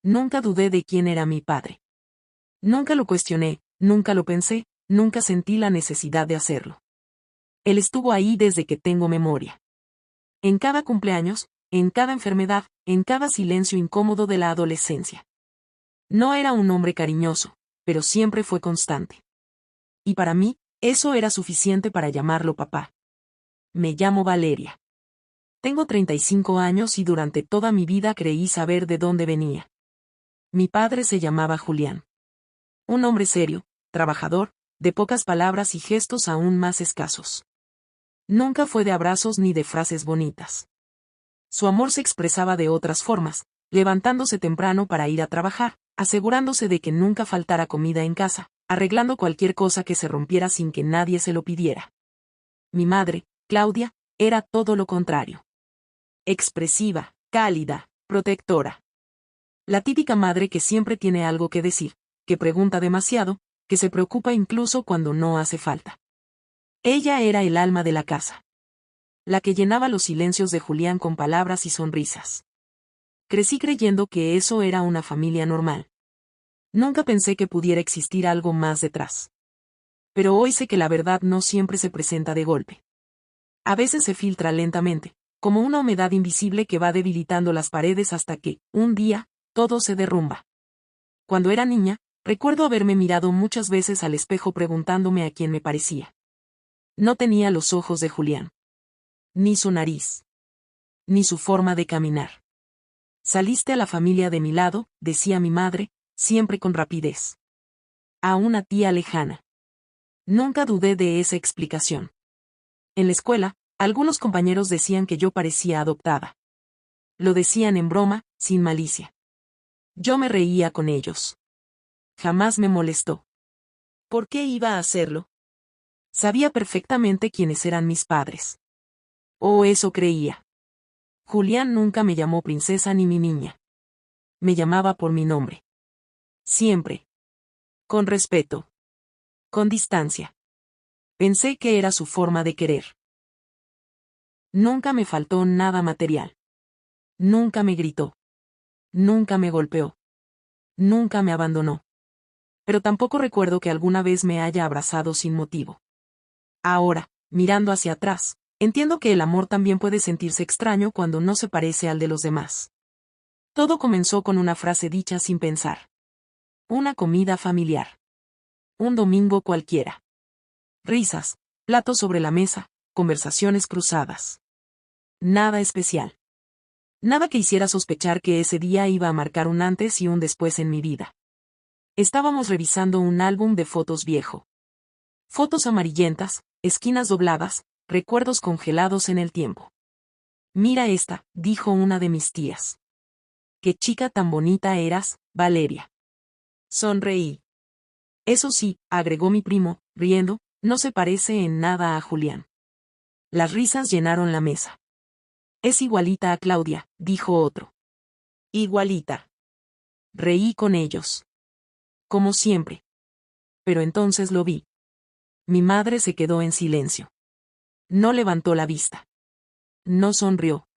Nunca dudé de quién era mi padre. Nunca lo cuestioné, nunca lo pensé, nunca sentí la necesidad de hacerlo. Él estuvo ahí desde que tengo memoria. En cada cumpleaños, en cada enfermedad, en cada silencio incómodo de la adolescencia. No era un hombre cariñoso, pero siempre fue constante. Y para mí, eso era suficiente para llamarlo papá. Me llamo Valeria. Tengo 35 años y durante toda mi vida creí saber de dónde venía. Mi padre se llamaba Julián. Un hombre serio, trabajador, de pocas palabras y gestos aún más escasos. Nunca fue de abrazos ni de frases bonitas. Su amor se expresaba de otras formas, levantándose temprano para ir a trabajar, asegurándose de que nunca faltara comida en casa, arreglando cualquier cosa que se rompiera sin que nadie se lo pidiera. Mi madre, Claudia, era todo lo contrario. Expresiva, cálida, protectora. La típica madre que siempre tiene algo que decir, que pregunta demasiado, que se preocupa incluso cuando no hace falta. Ella era el alma de la casa. La que llenaba los silencios de Julián con palabras y sonrisas. Crecí creyendo que eso era una familia normal. Nunca pensé que pudiera existir algo más detrás. Pero hoy sé que la verdad no siempre se presenta de golpe. A veces se filtra lentamente, como una humedad invisible que va debilitando las paredes hasta que, un día, todo se derrumba. Cuando era niña, recuerdo haberme mirado muchas veces al espejo preguntándome a quién me parecía. No tenía los ojos de Julián. Ni su nariz. Ni su forma de caminar. Saliste a la familia de mi lado, decía mi madre, siempre con rapidez. A una tía lejana. Nunca dudé de esa explicación. En la escuela, algunos compañeros decían que yo parecía adoptada. Lo decían en broma, sin malicia. Yo me reía con ellos. Jamás me molestó. ¿Por qué iba a hacerlo? Sabía perfectamente quiénes eran mis padres. O eso creía. Julián nunca me llamó princesa ni mi niña. Me llamaba por mi nombre. Siempre. Con respeto. Con distancia. Pensé que era su forma de querer. Nunca me faltó nada material. Nunca me gritó. Nunca me golpeó. Nunca me abandonó. Pero tampoco recuerdo que alguna vez me haya abrazado sin motivo. Ahora, mirando hacia atrás, entiendo que el amor también puede sentirse extraño cuando no se parece al de los demás. Todo comenzó con una frase dicha sin pensar. Una comida familiar. Un domingo cualquiera. Risas, platos sobre la mesa, conversaciones cruzadas. Nada especial. Nada que hiciera sospechar que ese día iba a marcar un antes y un después en mi vida. Estábamos revisando un álbum de fotos viejo. Fotos amarillentas, esquinas dobladas, recuerdos congelados en el tiempo. Mira esta, dijo una de mis tías. Qué chica tan bonita eras, Valeria. Sonreí. Eso sí, agregó mi primo, riendo, no se parece en nada a Julián. Las risas llenaron la mesa. Es igualita a Claudia, dijo otro. Igualita. Reí con ellos. Como siempre. Pero entonces lo vi. Mi madre se quedó en silencio. No levantó la vista. No sonrió.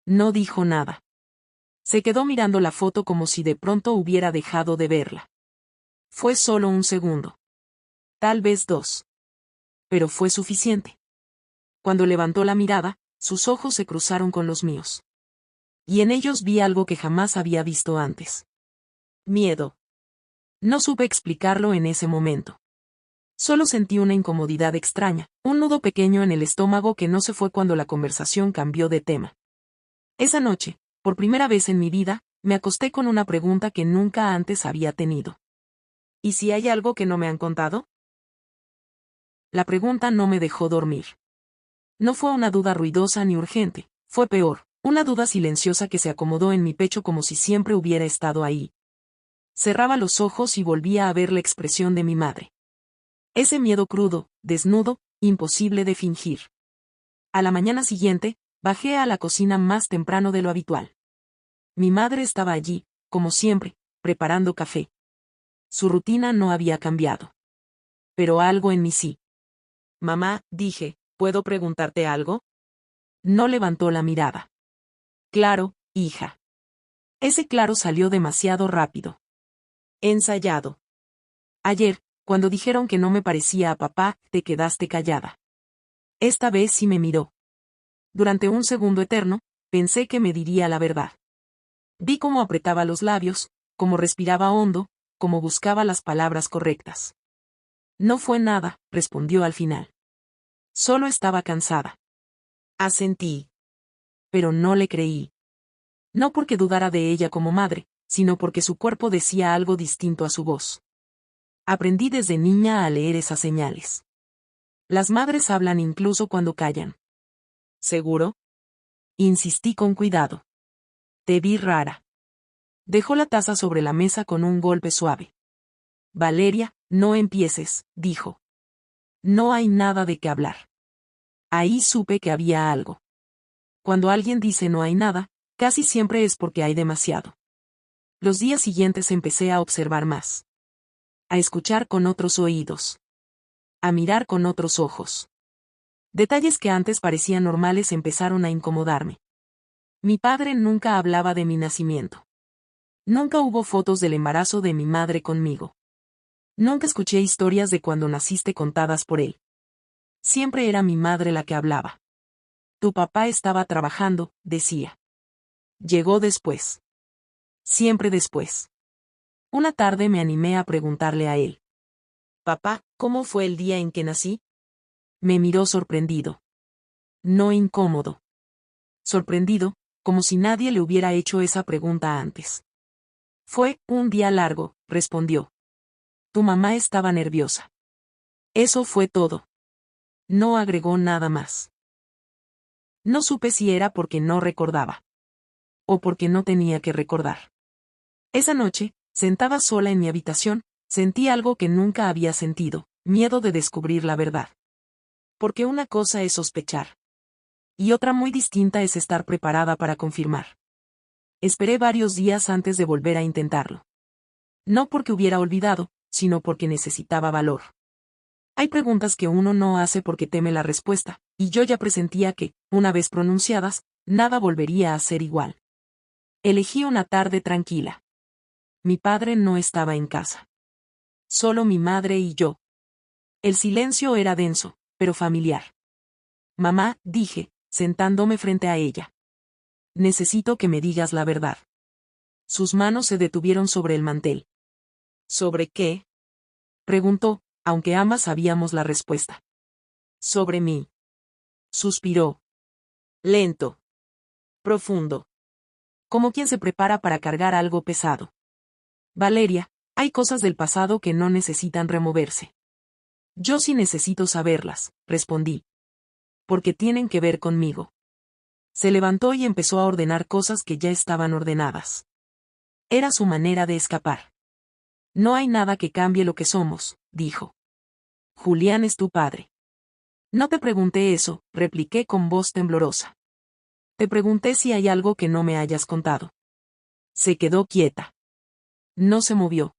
No dijo nada. Se quedó mirando la foto como si de pronto hubiera dejado de verla. Fue solo un segundo. Tal vez 2. Pero fue suficiente. Cuando levantó la mirada, sus ojos se cruzaron con los míos. Y en ellos vi algo que jamás había visto antes. Miedo. No supe explicarlo en ese momento. Solo sentí una incomodidad extraña, un nudo pequeño en el estómago que no se fue cuando la conversación cambió de tema. Esa noche, por primera vez en mi vida, me acosté con una pregunta que nunca antes había tenido. ¿Y si hay algo que no me han contado? La pregunta no me dejó dormir. No fue una duda ruidosa ni urgente, fue peor, una duda silenciosa que se acomodó en mi pecho como si siempre hubiera estado ahí. Cerraba los ojos y volvía a ver la expresión de mi madre. Ese miedo crudo, desnudo, imposible de fingir. A la mañana siguiente, bajé a la cocina más temprano de lo habitual. Mi madre estaba allí, como siempre, preparando café. Su rutina no había cambiado. Pero algo en mí sí. Mamá, dije, ¿puedo preguntarte algo? No levantó la mirada. Claro, hija. Ese claro salió demasiado rápido. Ensayado. Ayer, cuando dijeron que no me parecía a papá, te quedaste callada. Esta vez sí me miró. Durante un segundo eterno, pensé que me diría la verdad. Vi cómo apretaba los labios, cómo respiraba hondo, cómo buscaba las palabras correctas. No fue nada, respondió al final. Solo estaba cansada. Asentí. Pero no le creí. No porque dudara de ella como madre, sino porque su cuerpo decía algo distinto a su voz. Aprendí desde niña a leer esas señales. Las madres hablan incluso cuando callan. ¿Seguro? Insistí con cuidado. Te vi rara. Dejó la taza sobre la mesa con un golpe suave. Valeria, no empieces, dijo. No hay nada de qué hablar. Ahí supe que había algo. Cuando alguien dice no hay nada, casi siempre es porque hay demasiado. Los días siguientes empecé a observar más. A escuchar con otros oídos. A mirar con otros ojos. Detalles que antes parecían normales empezaron a incomodarme. Mi padre nunca hablaba de mi nacimiento. Nunca hubo fotos del embarazo de mi madre conmigo. Nunca escuché historias de cuando naciste contadas por él. Siempre era mi madre la que hablaba. Tu papá estaba trabajando, decía. Llegó después. Siempre después. Una tarde me animé a preguntarle a él. Papá, ¿cómo fue el día en que nací? Me miró sorprendido. No incómodo. Sorprendido, como si nadie le hubiera hecho esa pregunta antes. Fue un día largo, respondió. Tu mamá estaba nerviosa. Eso fue todo. No agregó nada más. No supe si era porque no recordaba. O porque no tenía que recordar. Esa noche, sentada sola en mi habitación, sentí algo que nunca había sentido, miedo de descubrir la verdad. Porque una cosa es sospechar. Y otra muy distinta es estar preparada para confirmar. Esperé varios días antes de volver a intentarlo. No porque hubiera olvidado, sino porque necesitaba valor. Hay preguntas que uno no hace porque teme la respuesta, y yo ya presentía que, una vez pronunciadas, nada volvería a ser igual. Elegí una tarde tranquila. Mi padre no estaba en casa. Solo mi madre y yo. El silencio era denso, pero familiar. Mamá, dije, sentándome frente a ella. Necesito que me digas la verdad. Sus manos se detuvieron sobre el mantel. ¿Sobre qué? Preguntó, aunque ambas sabíamos la respuesta. Sobre mí. Suspiró. Lento. Profundo. Como quien se prepara para cargar algo pesado. Valeria, hay cosas del pasado que no necesitan removerse. Yo sí necesito saberlas, respondí. Porque tienen que ver conmigo. Se levantó y empezó a ordenar cosas que ya estaban ordenadas. Era su manera de escapar. No hay nada que cambie lo que somos, dijo. Julián es tu padre. No te pregunté eso, repliqué con voz temblorosa. Te pregunté si hay algo que no me hayas contado. Se quedó quieta. No se movió.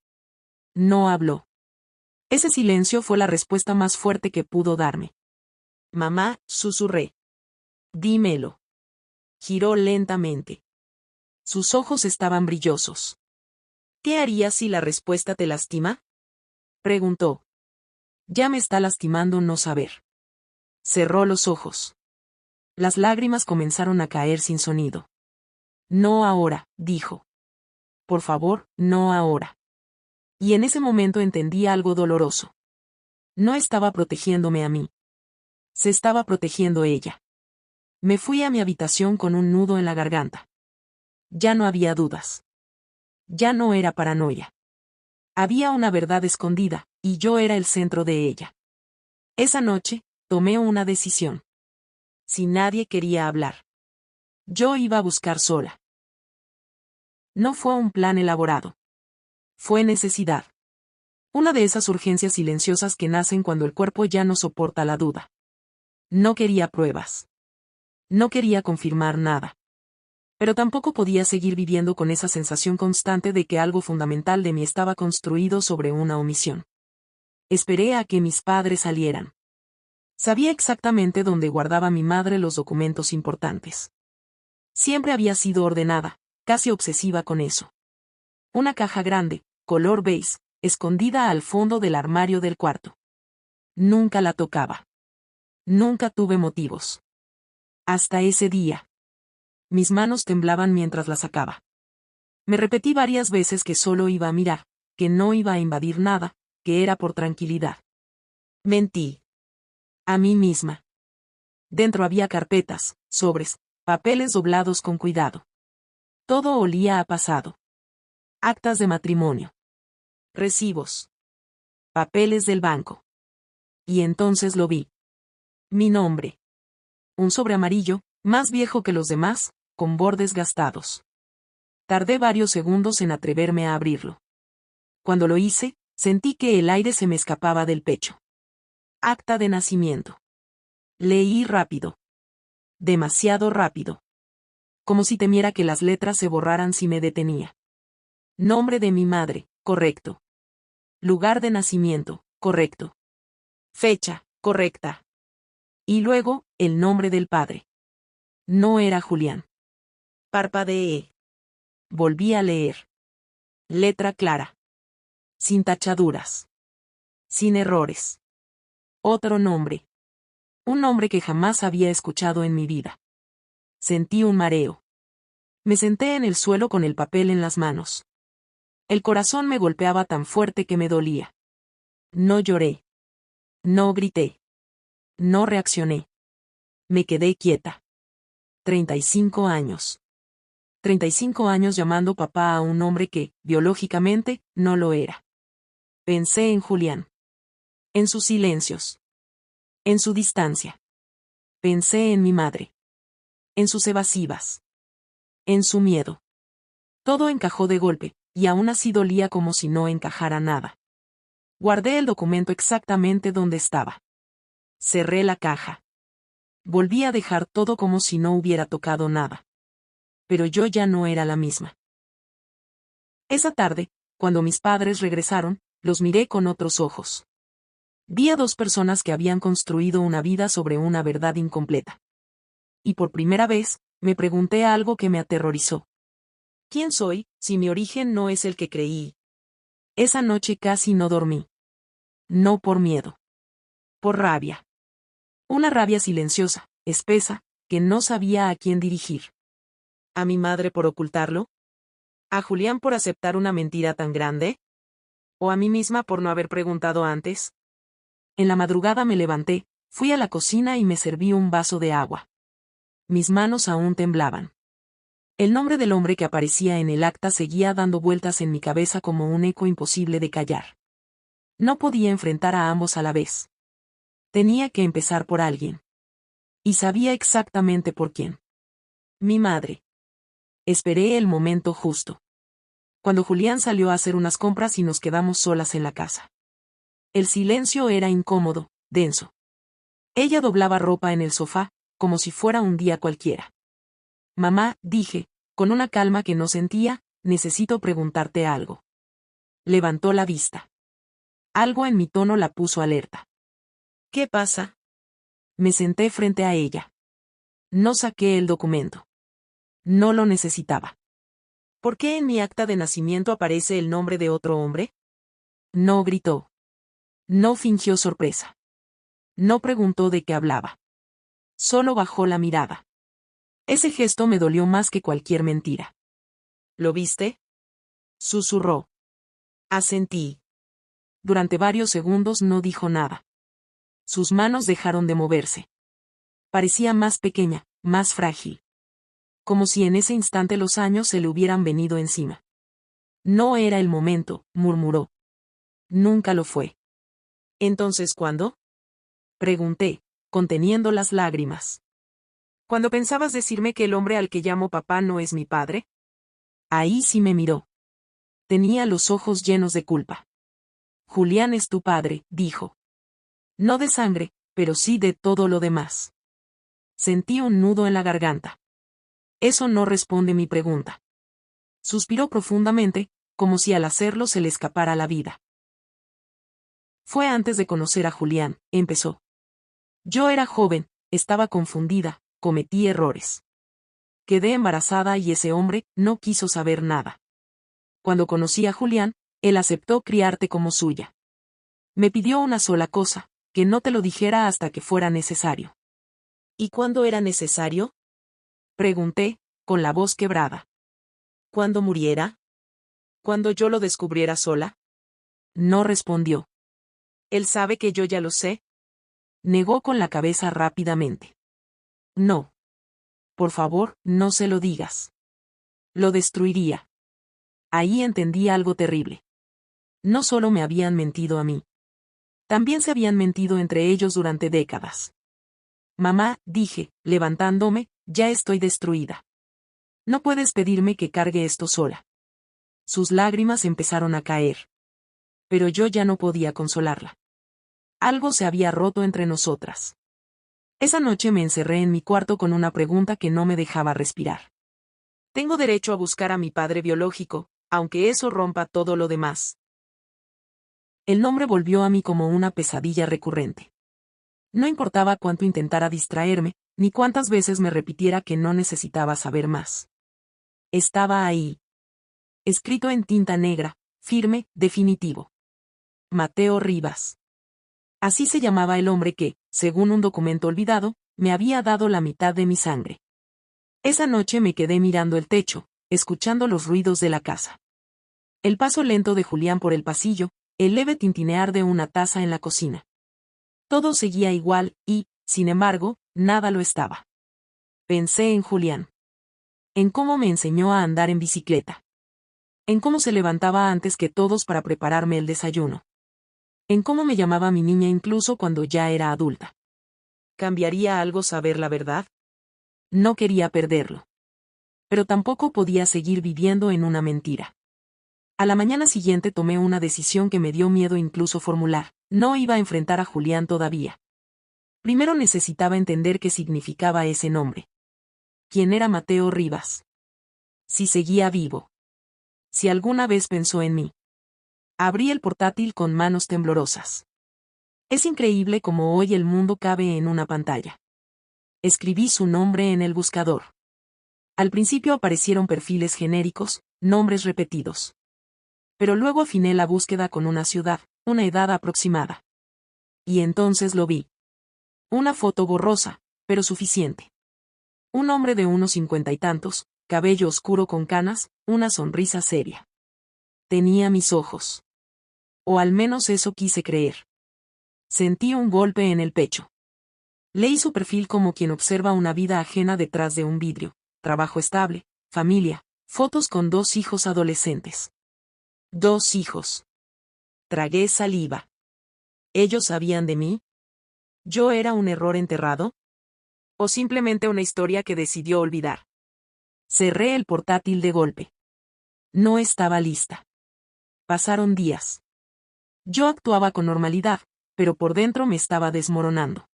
No habló. Ese silencio fue la respuesta más fuerte que pudo darme. Mamá, susurré. Dímelo. Giró lentamente. Sus ojos estaban brillosos. ¿Qué harías si la respuesta te lastima? Preguntó. Ya me está lastimando no saber. Cerró los ojos. Las lágrimas comenzaron a caer sin sonido. No ahora, dijo. Por favor, no ahora. Y en ese momento entendí algo doloroso. No estaba protegiéndome a mí. Se estaba protegiendo ella. Me fui a mi habitación con un nudo en la garganta. Ya no había dudas. Ya no era paranoia. Había una verdad escondida, y yo era el centro de ella. Esa noche, tomé una decisión. Si nadie quería hablar, yo iba a buscar sola. No fue un plan elaborado. Fue necesidad. Una de esas urgencias silenciosas que nacen cuando el cuerpo ya no soporta la duda. No quería pruebas. No quería confirmar nada. Pero tampoco podía seguir viviendo con esa sensación constante de que algo fundamental de mí estaba construido sobre una omisión. Esperé a que mis padres salieran. Sabía exactamente dónde guardaba mi madre los documentos importantes. Siempre había sido ordenada, casi obsesiva con eso. Una caja grande, color beige, escondida al fondo del armario del cuarto. Nunca la tocaba. Nunca tuve motivos. Hasta ese día. Mis manos temblaban mientras la sacaba. Me repetí varias veces que solo iba a mirar, que no iba a invadir nada, que era por tranquilidad. Mentí. A mí misma. Dentro había carpetas, sobres, papeles doblados con cuidado. Todo olía a pasado. Actas de matrimonio. Recibos. Papeles del banco. Y entonces lo vi. Mi nombre. Un sobre amarillo, más viejo que los demás, con bordes gastados. Tardé varios segundos en atreverme a abrirlo. Cuando lo hice, sentí que el aire se me escapaba del pecho. Acta de nacimiento. Leí rápido. Demasiado rápido. Como si temiera que las letras se borraran si me detenía. Nombre de mi madre, correcto. Lugar de nacimiento, correcto. Fecha, correcta. Y luego, el nombre del padre. No era Julián. Parpadeé. Volví a leer. Letra clara. Sin tachaduras. Sin errores. Otro nombre. Un nombre que jamás había escuchado en mi vida. Sentí un mareo. Me senté en el suelo con el papel en las manos. El corazón me golpeaba tan fuerte que me dolía. No lloré. No grité. No reaccioné. Me quedé quieta. 35 años. 35 años llamando papá a un hombre que, biológicamente, no lo era. Pensé en Julián. En sus silencios. En su distancia. Pensé en mi madre. En sus evasivas. En su miedo. Todo encajó de golpe, y aún así dolía como si no encajara nada. Guardé el documento exactamente donde estaba. Cerré la caja. Volví a dejar todo como si no hubiera tocado nada. Pero yo ya no era la misma. Esa tarde, cuando mis padres regresaron, los miré con otros ojos. Vi a dos personas que habían construido una vida sobre una verdad incompleta. Y por primera vez, me pregunté algo que me aterrorizó. ¿Quién soy, si mi origen no es el que creí? Esa noche casi no dormí. No por miedo. Por rabia. Una rabia silenciosa, espesa, que no sabía a quién dirigir. ¿A mi madre por ocultarlo? ¿A Julián por aceptar una mentira tan grande? ¿O a mí misma por no haber preguntado antes? En la madrugada me levanté, fui a la cocina y me serví un vaso de agua. Mis manos aún temblaban. El nombre del hombre que aparecía en el acta seguía dando vueltas en mi cabeza como un eco imposible de callar. No podía enfrentar a ambos a la vez. Tenía que empezar por alguien. Y sabía exactamente por quién. Mi madre. Esperé el momento justo. Cuando Julián salió a hacer unas compras y nos quedamos solas en la casa. El silencio era incómodo, denso. Ella doblaba ropa en el sofá, como si fuera un día cualquiera. Mamá, dije, con una calma que no sentía, necesito preguntarte algo. Levantó la vista. Algo en mi tono la puso alerta. ¿Qué pasa? Me senté frente a ella. No saqué el documento. No lo necesitaba. ¿Por qué en mi acta de nacimiento aparece el nombre de otro hombre? No gritó. No fingió sorpresa. No preguntó de qué hablaba. Solo bajó la mirada. Ese gesto me dolió más que cualquier mentira. ¿Lo viste? Susurró. Asentí. Durante varios segundos no dijo nada. Sus manos dejaron de moverse. Parecía más pequeña, más frágil. Como si en ese instante los años se le hubieran venido encima. No era el momento, murmuró. Nunca lo fue. ¿Entonces cuándo? Pregunté, conteniendo las lágrimas. ¿Cuando pensabas decirme que el hombre al que llamo papá no es mi padre? Ahí sí me miró. Tenía los ojos llenos de culpa. Julián es tu padre, dijo. No de sangre, pero sí de todo lo demás. Sentí un nudo en la garganta. Eso no responde mi pregunta. Suspiró profundamente, como si al hacerlo se le escapara la vida. Fue antes de conocer a Julián, empezó. Yo era joven, estaba confundida, cometí errores. quedé embarazada y ese hombre no quiso saber nada. Cuando conocí a Julián, él aceptó criarte como suya. Me pidió una sola cosa, que no te lo dijera hasta que fuera necesario. ¿Y cuándo era necesario? Pregunté, con la voz quebrada. ¿Cuándo muriera? ¿Cuándo yo lo descubriera sola? No respondió. ¿Él sabe que yo ya lo sé? Negó con la cabeza rápidamente. No. Por favor, no se lo digas. Lo destruiría. Ahí entendí algo terrible. No solo me habían mentido a mí. También se habían mentido entre ellos durante décadas. Mamá, dije, levantándome, ya estoy destruida. No puedes pedirme que cargue esto sola. Sus lágrimas empezaron a caer. Pero yo ya no podía consolarla. Algo se había roto entre nosotras. Esa noche me encerré en mi cuarto con una pregunta que no me dejaba respirar. Tengo derecho a buscar a mi padre biológico, aunque eso rompa todo lo demás. El nombre volvió a mí como una pesadilla recurrente. No importaba cuánto intentara distraerme, ni cuántas veces me repitiera que no necesitaba saber más. Estaba ahí. Escrito en tinta negra, firme, definitivo. Mateo Rivas. Así se llamaba el hombre que, según un documento olvidado, me había dado la mitad de mi sangre. Esa noche me quedé mirando el techo, escuchando los ruidos de la casa. El paso lento de Julián por el pasillo, el leve tintinear de una taza en la cocina. Todo seguía igual y, sin embargo, nada lo estaba. Pensé en Julián. En cómo me enseñó a andar en bicicleta. En cómo se levantaba antes que todos para prepararme el desayuno. En cómo me llamaba mi niña incluso cuando ya era adulta. ¿Cambiaría algo saber la verdad? No quería perderlo. Pero tampoco podía seguir viviendo en una mentira. A la mañana siguiente tomé una decisión que me dio miedo incluso formular. No iba a enfrentar a Julián todavía. Primero necesitaba entender qué significaba ese nombre. ¿Quién era Mateo Rivas? Si seguía vivo. Si alguna vez pensó en mí. Abrí el portátil con manos temblorosas. Es increíble cómo hoy el mundo cabe en una pantalla. Escribí su nombre en el buscador. Al principio aparecieron perfiles genéricos, nombres repetidos. Pero luego afiné la búsqueda con una ciudad, una edad aproximada. Y entonces lo vi. Una foto borrosa, pero suficiente. Un hombre de unos 50 y tantos, cabello oscuro con canas, una sonrisa seria. Tenía mis ojos. O al menos eso quise creer. Sentí un golpe en el pecho. Leí su perfil como quien observa una vida ajena detrás de un vidrio. Trabajo estable, familia, fotos con 2 hijos adolescentes. 2 hijos. Tragué saliva. ¿Ellos sabían de mí? ¿Yo era un error enterrado? ¿O simplemente una historia que decidió olvidar? Cerré el portátil de golpe. No estaba lista. Pasaron días. Yo actuaba con normalidad, pero por dentro me estaba desmoronando.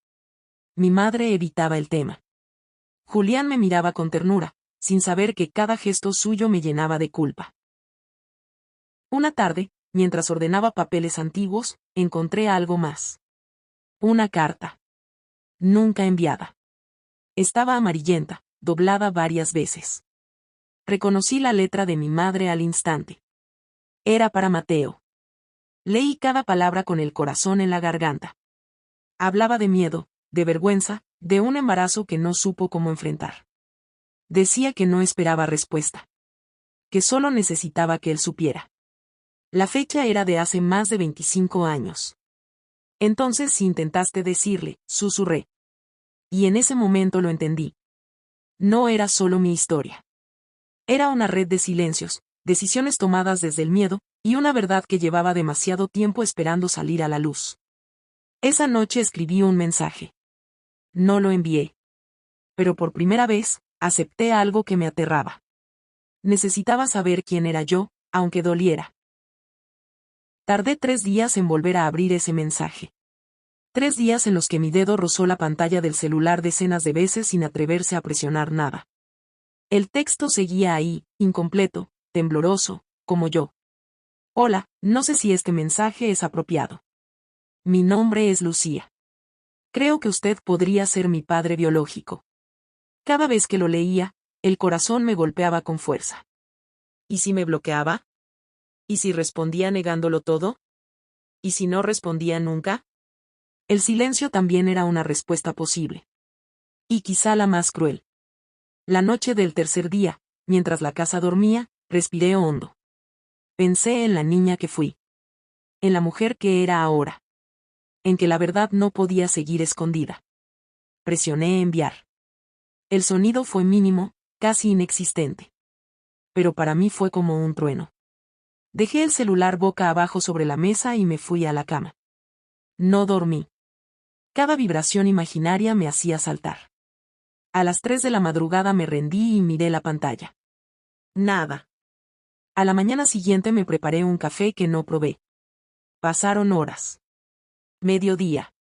Mi madre evitaba el tema. Julián me miraba con ternura, sin saber que cada gesto suyo me llenaba de culpa. Una tarde, mientras ordenaba papeles antiguos, encontré algo más. Una carta. Nunca enviada. Estaba amarillenta, doblada varias veces. Reconocí la letra de mi madre al instante. Era para Mateo. Leí cada palabra con el corazón en la garganta. Hablaba de miedo, de vergüenza, de un embarazo que no supo cómo enfrentar. Decía que no esperaba respuesta. Que solo necesitaba que él supiera. La fecha era de hace más de 25 años. Entonces si intentaste decirle, susurré. Y en ese momento lo entendí. No era solo mi historia. Era una red de silencios, decisiones tomadas desde el miedo, y una verdad que llevaba demasiado tiempo esperando salir a la luz. Esa noche escribí un mensaje. No lo envié. Pero por primera vez, acepté algo que me aterraba. Necesitaba saber quién era yo, aunque doliera. Tardé 3 días en volver a abrir ese mensaje. 3 días en los que mi dedo rozó la pantalla del celular decenas de veces sin atreverse a presionar nada. El texto seguía ahí, incompleto, tembloroso, como yo. Hola, no sé si este mensaje es apropiado. Mi nombre es Lucía. Creo que usted podría ser mi padre biológico. Cada vez que lo leía, El corazón me golpeaba con fuerza. ¿Y si me bloqueaba? ¿Y si respondía negándolo todo? ¿Y si no respondía nunca? El silencio también era una respuesta posible. Y quizá la más cruel. La noche del tercer día, mientras la casa dormía, respiré hondo. Pensé en la niña que fui. En la mujer que era ahora. En que la verdad no podía seguir escondida. Presioné enviar. El sonido fue mínimo, casi inexistente. Pero para mí fue como un trueno. Dejé el celular boca abajo sobre la mesa y me fui a la cama. No dormí. Cada vibración imaginaria me hacía saltar. A las 3 de la madrugada me rendí y miré la pantalla. Nada. A la mañana siguiente me preparé un café que no probé. Pasaron horas. Mediodía.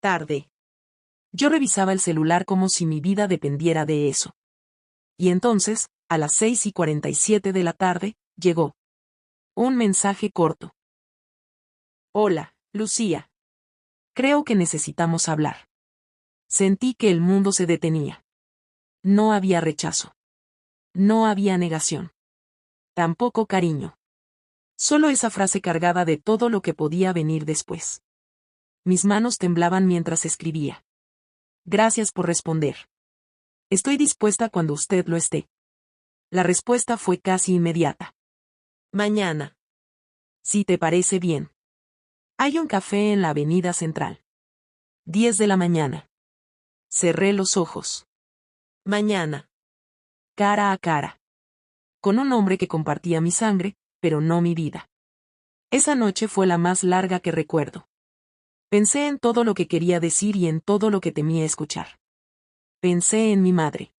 Tarde. Yo revisaba el celular como si mi vida dependiera de eso. Y entonces, a las 6:47 de la tarde, llegó. Un mensaje corto. Hola, Lucía. Creo que necesitamos hablar. Sentí que el mundo se detenía. No había rechazo. No había negación. Tampoco cariño. Solo esa frase cargada de todo lo que podía venir después. Mis manos temblaban mientras escribía. Gracias por responder. Estoy dispuesta cuando usted lo esté. La respuesta fue casi inmediata. Mañana. Si te parece bien. Hay un café en la Avenida Central. 10 de la mañana. Cerré los ojos. Mañana. Cara a cara. Con un hombre que compartía mi sangre, pero no mi vida. Esa noche fue la más larga que recuerdo. Pensé en todo lo que quería decir y en todo lo que temía escuchar. Pensé en mi madre.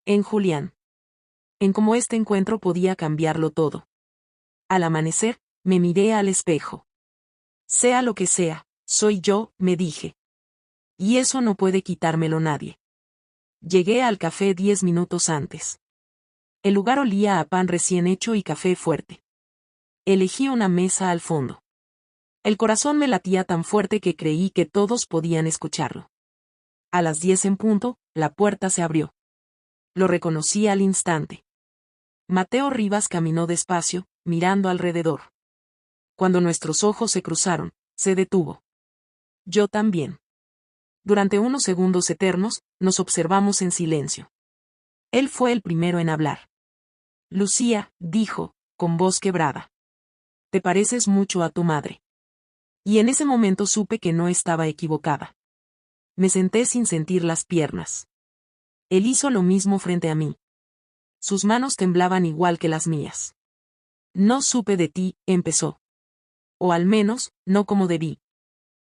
En Julián. En cómo este encuentro podía cambiarlo todo. Al amanecer, me miré al espejo. Sea lo que sea, soy yo, me dije. Y eso no puede quitármelo nadie. Llegué al café 10 minutos antes. El lugar olía a pan recién hecho y café fuerte. Elegí una mesa al fondo. El corazón me latía tan fuerte que creí que todos podían escucharlo. A las 10 en punto, la puerta se abrió. Lo reconocí al instante. Mateo Rivas caminó despacio, mirando alrededor. Cuando nuestros ojos se cruzaron, se detuvo. Yo también. Durante unos segundos eternos, nos observamos en silencio. Él fue el primero en hablar. Lucía, dijo, con voz quebrada. Te pareces mucho a tu madre. Y en ese momento supe que no estaba equivocada. Me senté sin sentir las piernas. Él hizo lo mismo frente a mí. Sus manos temblaban igual que las mías. No supe de ti, empezó. O al menos, no como debí.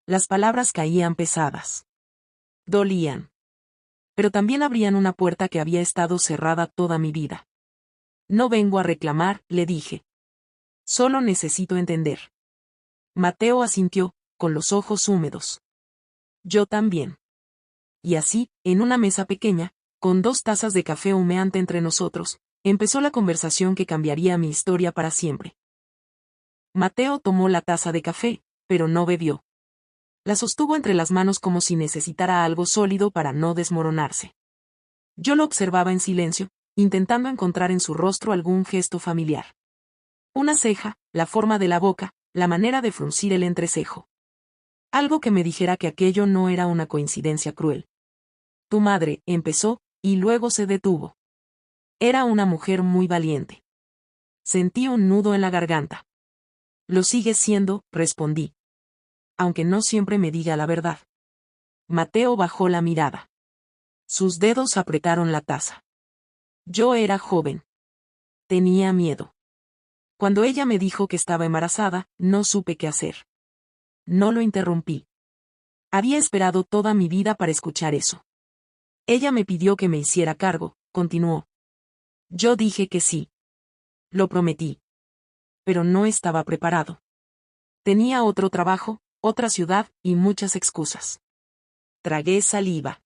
Las palabras caían pesadas. Dolían. Pero también abrían una puerta que había estado cerrada toda mi vida. No vengo a reclamar, le dije. Solo necesito entender. Mateo asintió, con los ojos húmedos. Yo también. Y así, en una mesa pequeña, con 2 tazas de café humeante entre nosotros, empezó la conversación que cambiaría mi historia para siempre. Mateo tomó la taza de café, pero no bebió. La sostuvo entre las manos como si necesitara algo sólido para no desmoronarse. Yo lo observaba en silencio, intentando encontrar en su rostro algún gesto familiar. Una ceja, la forma de la boca, la manera de fruncir el entrecejo. Algo que me dijera que aquello no era una coincidencia cruel. Tu madre, empezó, y luego se detuvo. Era una mujer muy valiente. Sentí un nudo en la garganta. Lo sigue siendo, respondí. Aunque no siempre me diga la verdad. Mateo bajó la mirada. Sus dedos apretaron la taza. Yo era joven. Tenía miedo. Cuando ella me dijo que estaba embarazada, no supe qué hacer. No lo interrumpí. Había esperado toda mi vida para escuchar eso. Ella me pidió que me hiciera cargo, continuó. Yo dije que sí. Lo prometí. Pero no estaba preparado. Tenía otro trabajo, otra ciudad, y muchas excusas. Tragué saliva.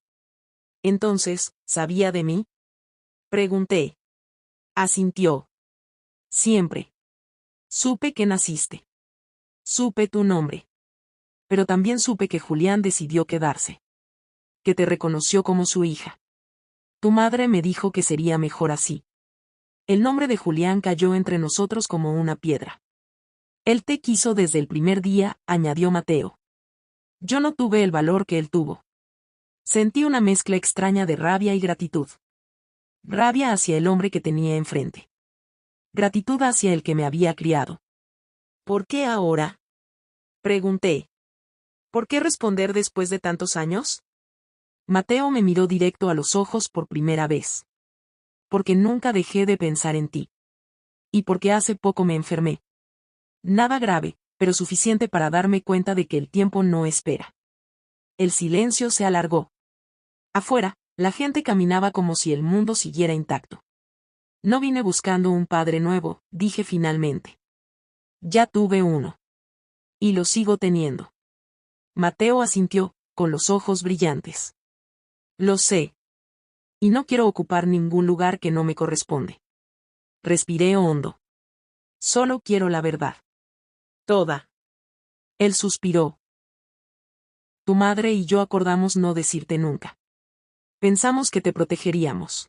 Entonces, ¿sabía de mí? Pregunté. Asintió. Siempre. Supe que naciste. Supe tu nombre. Pero también supe que Julián decidió quedarse. Que te reconoció como su hija. Tu madre me dijo que sería mejor así. El nombre de Julián cayó entre nosotros como una piedra. Él te quiso desde el primer día, añadió Mateo. Yo no tuve el valor que él tuvo. Sentí una mezcla extraña de rabia y gratitud. Rabia hacia el hombre que tenía enfrente. Gratitud hacia el que me había criado. ¿Por qué ahora? Pregunté. ¿Por qué responder después de tantos años? Mateo me miró directo a los ojos por primera vez. Porque nunca dejé de pensar en ti. Y porque hace poco me enfermé. Nada grave, pero suficiente para darme cuenta de que el tiempo no espera. El silencio se alargó. Afuera, la gente caminaba como si el mundo siguiera intacto. No vine buscando un padre nuevo, dije finalmente. Ya tuve uno. Y lo sigo teniendo. Mateo asintió, con los ojos brillantes. Lo sé. Y no quiero ocupar ningún lugar que no me corresponde. Respiré hondo. Solo quiero la verdad. Toda. Él suspiró. Tu madre y yo acordamos no decirte nunca. Pensamos que te protegeríamos.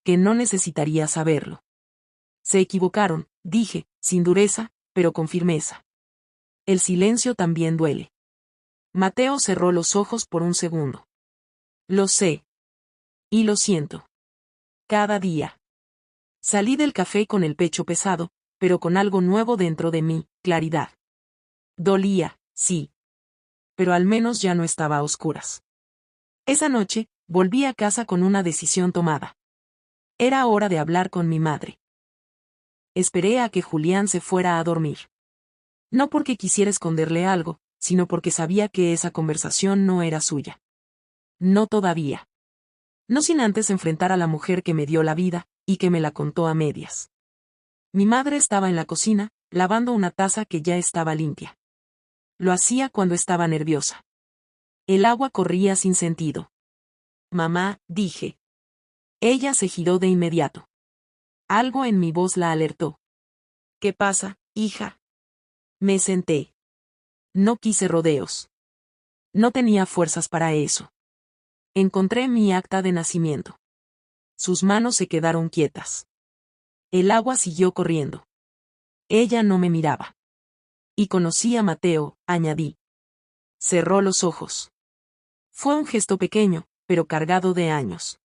Que no necesitarías saberlo. Se equivocaron, dije, sin dureza, pero con firmeza. El silencio también duele. Mateo cerró los ojos por un segundo. Lo sé. Y lo siento. Cada día. Salí del café con el pecho pesado, pero con algo nuevo dentro de mí, claridad. Dolía, sí. Pero al menos ya no estaba a oscuras. Esa noche, volví a casa con una decisión tomada. Era hora de hablar con mi madre. Esperé a que Julián se fuera a dormir. No porque quisiera esconderle algo, sino porque sabía que esa conversación no era suya. No todavía. No sin antes enfrentar a la mujer que me dio la vida, y que me la contó a medias. Mi madre estaba en la cocina, lavando una taza que ya estaba limpia. Lo hacía cuando estaba nerviosa. El agua corría sin sentido. Mamá, dije. Ella se giró de inmediato. Algo en mi voz la alertó. ¿Qué pasa, hija? Me senté. No quise rodeos. No tenía fuerzas para eso. Encontré mi acta de nacimiento. Sus manos se quedaron quietas. El agua siguió corriendo. Ella no me miraba. Y conocí a Mateo, añadí. Cerró los ojos. Fue un gesto pequeño, pero cargado de años.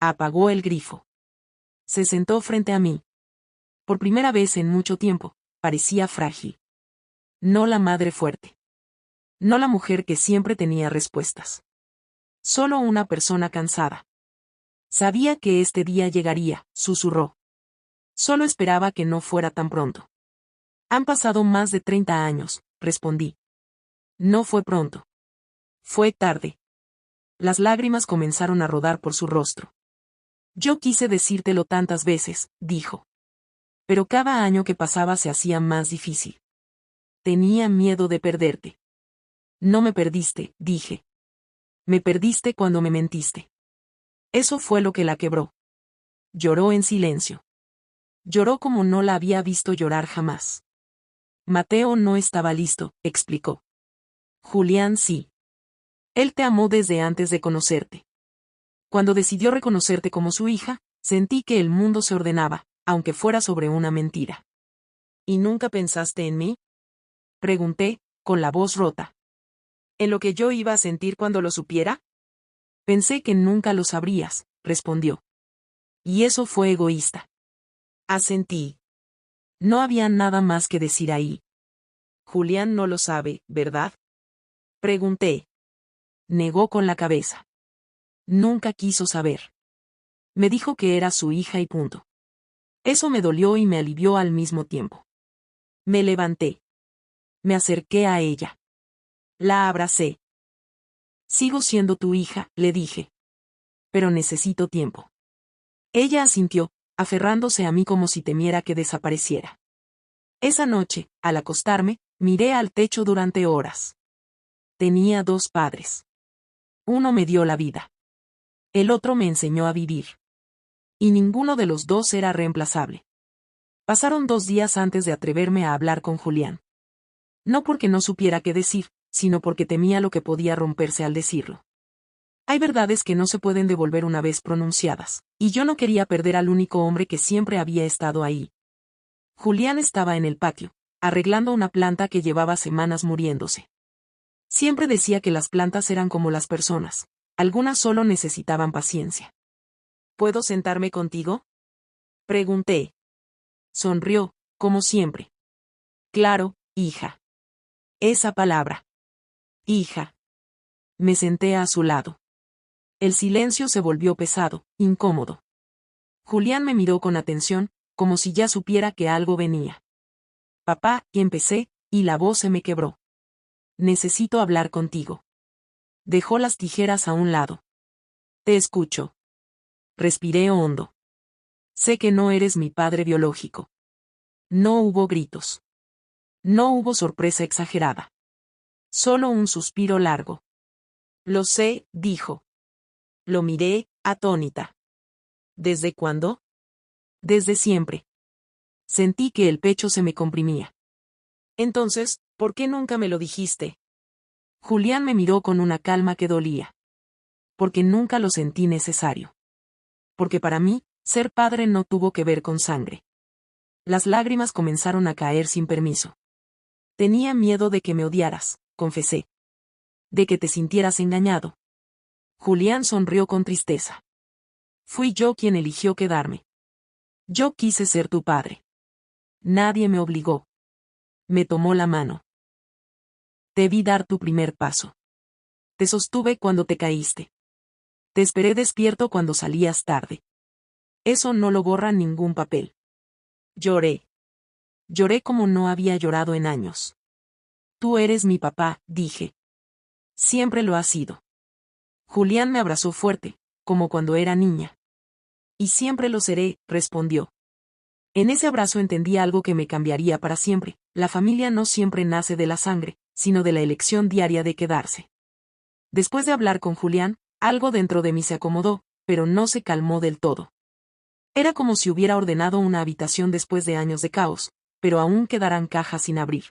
Apagó el grifo. Se sentó frente a mí. Por primera vez en mucho tiempo, parecía frágil. No la madre fuerte. No la mujer que siempre tenía respuestas. Solo una persona cansada. Sabía que este día llegaría, susurró. Solo esperaba que no fuera tan pronto. Han pasado más de 30 años, respondí. No fue pronto. Fue tarde. Las lágrimas comenzaron a rodar por su rostro. Yo quise decírtelo tantas veces, dijo. Pero cada año que pasaba se hacía más difícil. Tenía miedo de perderte. No me perdiste, dije. Me perdiste cuando me mentiste. Eso fue lo que la quebró. Lloró en silencio. Lloró como no la había visto llorar jamás. Mateo no estaba listo, explicó. Julián sí. Él te amó desde antes de conocerte. Cuando decidió reconocerte como su hija, sentí que el mundo se ordenaba, aunque fuera sobre una mentira. ¿Y nunca pensaste en mí? Pregunté, con la voz rota. ¿En lo que yo iba a sentir cuando lo supiera? Pensé que nunca lo sabrías, respondió. Y eso fue egoísta. Asentí. No había nada más que decir ahí. Julián no lo sabe, ¿verdad? Pregunté. Negó con la cabeza. Nunca quiso saber. Me dijo que era su hija y punto. Eso me dolió y me alivió al mismo tiempo. Me levanté. Me acerqué a ella. La abracé. Sigo siendo tu hija, le dije. Pero necesito tiempo. Ella asintió, aferrándose a mí como si temiera que desapareciera. Esa noche, al acostarme, miré al techo durante horas. Tenía dos padres. Uno me dio la vida. El otro me enseñó a vivir. Y ninguno de los dos era reemplazable. Pasaron 2 días antes de atreverme a hablar con Julián. No porque no supiera qué decir, sino porque temía lo que podía romperse al decirlo. Hay verdades que no se pueden devolver una vez pronunciadas, y yo no quería perder al único hombre que siempre había estado ahí. Julián estaba en el patio, arreglando una planta que llevaba semanas muriéndose. Siempre decía que las plantas eran como las personas, algunas solo necesitaban paciencia. ¿Puedo sentarme contigo?, pregunté. Sonrió, como siempre. Claro, hija. Esa palabra. Hija. Me senté a su lado. El silencio se volvió pesado, incómodo. Julián me miró con atención, como si ya supiera que algo venía. Papá, y empecé, y la voz se me quebró. Necesito hablar contigo. Dejó las tijeras a un lado. Te escucho. Respiré hondo. Sé que no eres mi padre biológico. No hubo gritos. No hubo sorpresa exagerada. Solo un suspiro largo. Lo sé, dijo. Lo miré, atónita. ¿Desde cuándo? Desde siempre. Sentí que el pecho se me comprimía. Entonces, ¿por qué nunca me lo dijiste? Julián me miró con una calma que dolía. Porque nunca lo sentí necesario. Porque para mí, ser padre no tuvo que ver con sangre. Las lágrimas comenzaron a caer sin permiso. Tenía miedo de que me odiaras, confesé. De que te sintieras engañado. Julián sonrió con tristeza. Fui yo quien eligió quedarme. Yo quise ser tu padre. Nadie me obligó. Me tomó la mano. Te vi dar tu primer paso. Te sostuve cuando te caíste. Te esperé despierto cuando salías tarde. Eso no lo borra ningún papel. Lloré. Lloré como no había llorado en años. Tú eres mi papá, dije. Siempre lo has sido. Julián me abrazó fuerte, como cuando era niña. Y siempre lo seré, respondió. En ese abrazo entendí algo que me cambiaría para siempre. La familia no siempre nace de la sangre, sino de la elección diaria de quedarse. Después de hablar con Julián, algo dentro de mí se acomodó, pero no se calmó del todo. Era como si hubiera ordenado una habitación después de años de caos, pero aún quedaran cajas sin abrir.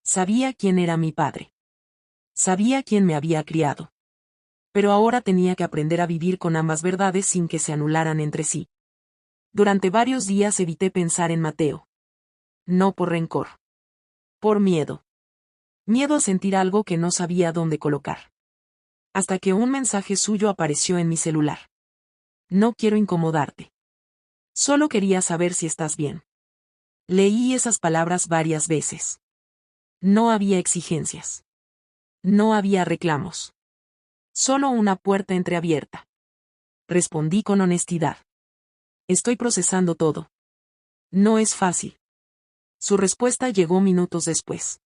Sabía quién era mi padre. Sabía quién me había criado. Pero ahora tenía que aprender a vivir con ambas verdades sin que se anularan entre sí. Durante varios días evité pensar en Mateo. No por rencor. Por miedo. Miedo a sentir algo que no sabía dónde colocar. Hasta que un mensaje suyo apareció en mi celular. No quiero incomodarte. Solo quería saber si estás bien. Leí esas palabras varias veces. No había exigencias. No había reclamos. Solo una puerta entreabierta. Respondí con honestidad. Estoy procesando todo. No es fácil. Su respuesta llegó minutos después.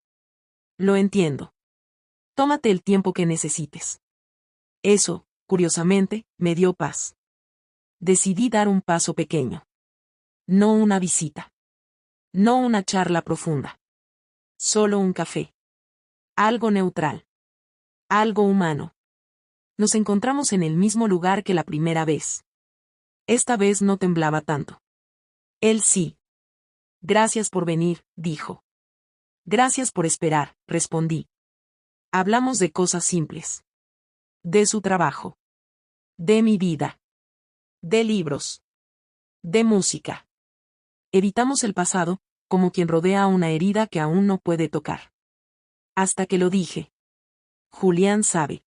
Lo entiendo. Tómate el tiempo que necesites. Eso, curiosamente, me dio paz. Decidí dar un paso pequeño. No una visita. No una charla profunda. Solo un café. Algo neutral. Algo humano. Nos encontramos en el mismo lugar que la primera vez. Esta vez no temblaba tanto. Él sí. Gracias por venir, dijo. Gracias por esperar, respondí. Hablamos de cosas simples. De su trabajo. De mi vida. De libros. De música. Evitamos el pasado, como quien rodea una herida que aún no puede tocar. Hasta que lo dije. Julián sabe.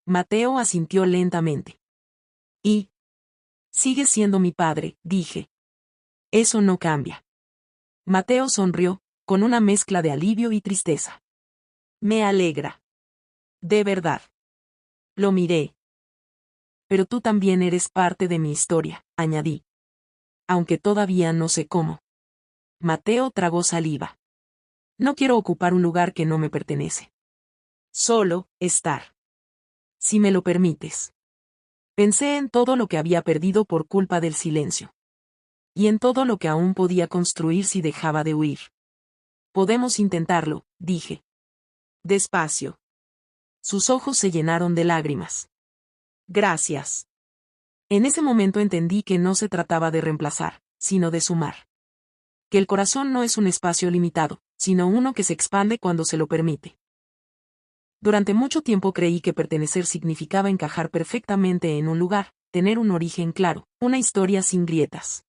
Mateo asintió lentamente. Y sigue siendo mi padre, dije. Eso no cambia. Mateo sonrió, con una mezcla de alivio y tristeza. Me alegra. De verdad. Lo miré. Pero tú también eres parte de mi historia, añadí. Aunque todavía no sé cómo. Mateo tragó saliva. No quiero ocupar un lugar que no me pertenece. Solo, estar. Si me lo permites. Pensé en todo lo que había perdido por culpa del silencio. Y en todo lo que aún podía construir si dejaba de huir. Podemos intentarlo, dije. Despacio. Sus ojos se llenaron de lágrimas. Gracias. En ese momento entendí que no se trataba de reemplazar, sino de sumar. Que el corazón no es un espacio limitado, sino uno que se expande cuando se lo permite. Durante mucho tiempo creí que pertenecer significaba encajar perfectamente en un lugar, tener un origen claro, una historia sin grietas.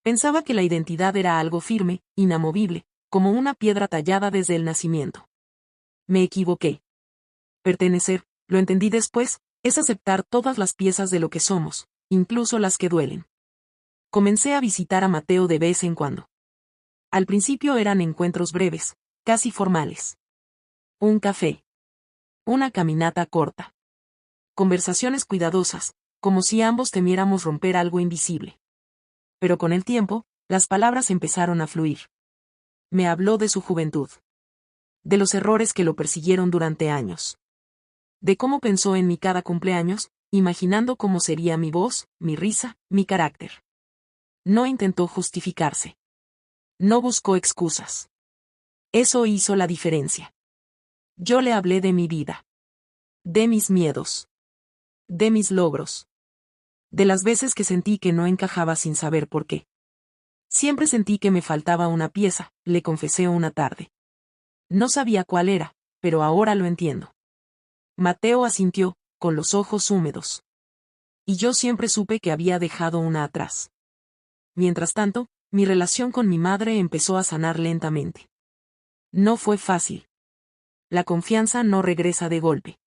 Pensaba que la identidad era algo firme, inamovible, como una piedra tallada desde el nacimiento. Me equivoqué. Pertenecer, lo entendí después, es aceptar todas las piezas de lo que somos, incluso las que duelen. Comencé a visitar a Mateo de vez en cuando. Al principio eran encuentros breves, casi formales. Un café. Una caminata corta. Conversaciones cuidadosas, como si ambos temiéramos romper algo invisible. Pero con el tiempo, las palabras empezaron a fluir. Me habló de su juventud. De los errores que lo persiguieron durante años. De cómo pensó en mí cada cumpleaños, imaginando cómo sería mi voz, mi risa, mi carácter. No intentó justificarse. No buscó excusas. Eso hizo la diferencia. Yo le hablé de mi vida. De mis miedos. De mis logros. De las veces que sentí que no encajaba sin saber por qué. Siempre sentí que me faltaba una pieza, le confesé una tarde. No sabía cuál era, pero ahora lo entiendo. Mateo asintió, con los ojos húmedos. Y yo siempre supe que había dejado una atrás. Mientras tanto, mi relación con mi madre empezó a sanar lentamente. No fue fácil. La confianza no regresa de golpe.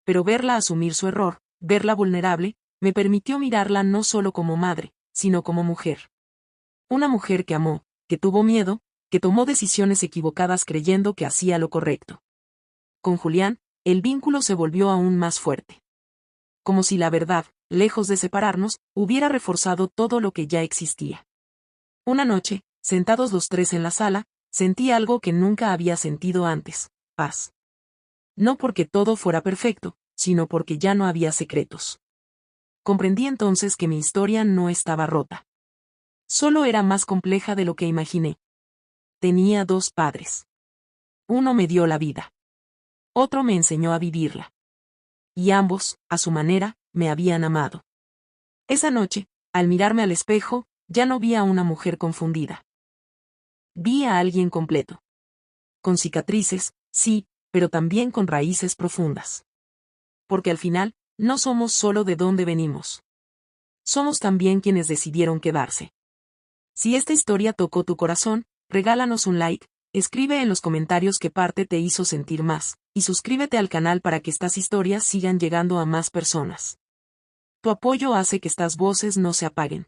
Pero verla asumir su error, verla vulnerable, me permitió mirarla no solo como madre, sino como mujer. Una mujer que amó, que tuvo miedo, que tomó decisiones equivocadas creyendo que hacía lo correcto. Con Julián, el vínculo se volvió aún más fuerte. Como si la verdad, lejos de separarnos, hubiera reforzado todo lo que ya existía. Una noche, sentados los tres en la sala, sentí algo que nunca había sentido antes: paz. No porque todo fuera perfecto, sino porque ya no había secretos. Comprendí entonces que mi historia no estaba rota. Solo era más compleja de lo que imaginé. Tenía dos padres. Uno me dio la vida. Otro me enseñó a vivirla. Y ambos, a su manera, me habían amado. Esa noche, al mirarme al espejo, ya no vi a una mujer confundida. Vi a alguien completo. Con cicatrices, sí, pero también con raíces profundas. Porque al final, no somos solo de dónde venimos. Somos también quienes decidieron quedarse. Si esta historia tocó tu corazón, regálanos un like, escribe en los comentarios qué parte te hizo sentir más, y suscríbete al canal para que estas historias sigan llegando a más personas. Tu apoyo hace que estas voces no se apaguen.